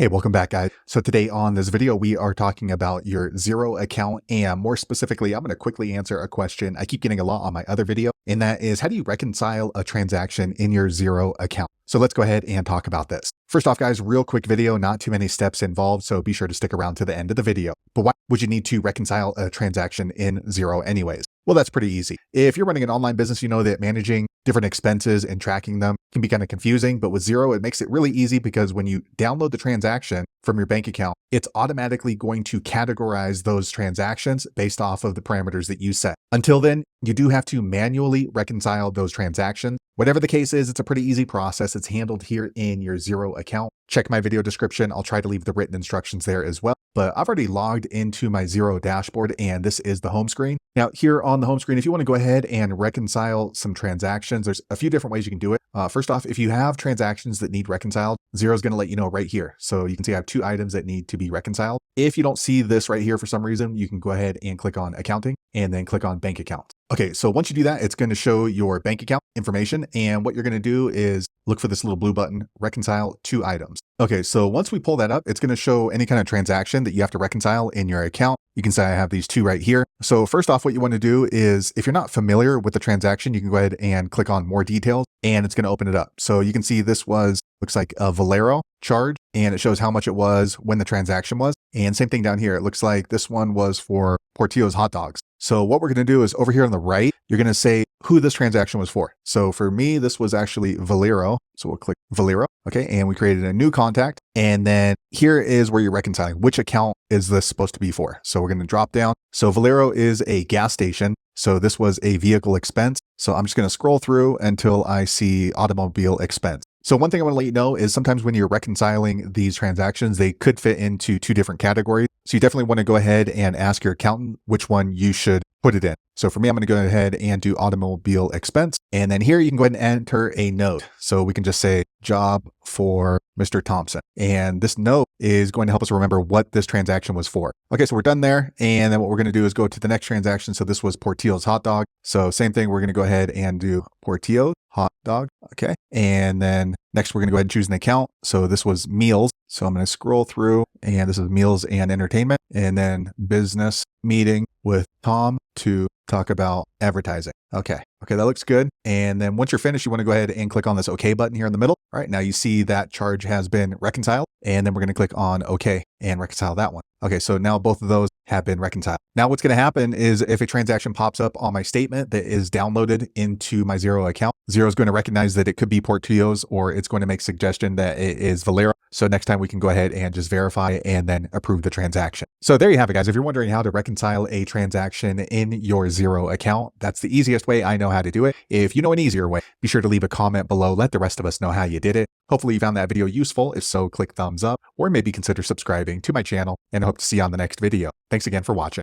Hey, welcome back, guys. So today on this video, we are talking about your Xero account, and more specifically, I'm going to quickly answer a question I keep getting a lot on my other video, and that is, how do you reconcile a transaction in your Xero account? So let's go ahead and talk about this. First off, guys, real quick video, not too many steps involved, so be sure to stick around to the end of the video. But why would you need to reconcile a transaction in Xero anyways? Well, that's pretty easy. If you're running an online business, you know that managing different expenses and tracking them can be kind of confusing, but with Xero, it makes it really easy because when you download the transaction from your bank account, it's automatically going to categorize those transactions based off of the parameters that you set. Until then, you do have to manually reconcile those transactions. Whatever the case is, it's a pretty easy process. It's handled here in your Xero account. Check my video description. I'll try to leave the written instructions there as well. But I've already logged into my Xero dashboard, and this is the home screen. Now, here on the home screen, if you want to go ahead and reconcile some transactions, there's a few different ways you can do it. First off, if you have transactions that need reconciled, Xero is going to let you know right here. So you can see I have 2 items that need to be reconciled. If you don't see this right here for some reason, you can go ahead and click on accounting and then click on bank account. Okay, so once you do that, it's going to show your bank account information. And what you're going to do is look for this little blue button, reconcile 2 items. Okay, so once we pull that up, it's going to show any kind of transaction that you have to reconcile in your account. You can say I have these 2 right here. So first off, what you want to do is, if you're not familiar with the transaction, you can go ahead and click on more details and it's going to open it up. So you can see this looks like a Valero charge, and it shows how much it was when the transaction was. And same thing down here. It looks like this one was for Portillo's hot dogs. So what we're going to do is over here on the right, you're going to say who this transaction was for. So for me, this was actually Valero. So we'll click Valero. Okay. And we created a new contact. And then here is where you're reconciling. Which account is this supposed to be for? So we're going to drop down. So Valero is a gas station. So this was a vehicle expense. So I'm just going to scroll through until I see automobile expense. So one thing I want to let you know is sometimes when you're reconciling these transactions, they could fit into 2 different categories. So you definitely want to go ahead and ask your accountant which one you should put it in. So for me, I'm going to go ahead and do automobile expense. And then here you can go ahead and enter a note. So we can just say job for Mr. Thompson. And this note is going to help us remember what this transaction was for. Okay, so we're done there. And then what we're going to do is go to the next transaction. So this was Portillo's hot dog. So same thing, we're going to go ahead and do Portillo's hot dog. Okay. And then next we're going to go ahead and choose an account. So this was meals. So I'm going to scroll through, and this is meals and entertainment, and then business meeting with Tom to talk about advertising. Okay. Okay. That looks good. And then once you're finished, you want to go ahead and click on this OK button here in the middle. All right. Now you see that charge has been reconciled, and then we're going to click on OK and reconcile that one. Okay. So now both of those have been reconciled. Now what's going to happen is if a transaction pops up on my statement that is downloaded into my Xero account, Xero is going to recognize that it could be Portillo's, or it's going to make suggestion that it is Valero. So next time we can go ahead and just verify and then approve the transaction. So there you have it, guys. If you're wondering how to reconcile a transaction in your Xero account, that's the easiest way I know how to do it. If you know an easier way, be sure to leave a comment below. Let the rest of us know how you did it. Hopefully you found that video useful. If so, click thumbs up, or maybe consider subscribing to my channel, and I hope to see you on the next video. Thanks again for watching.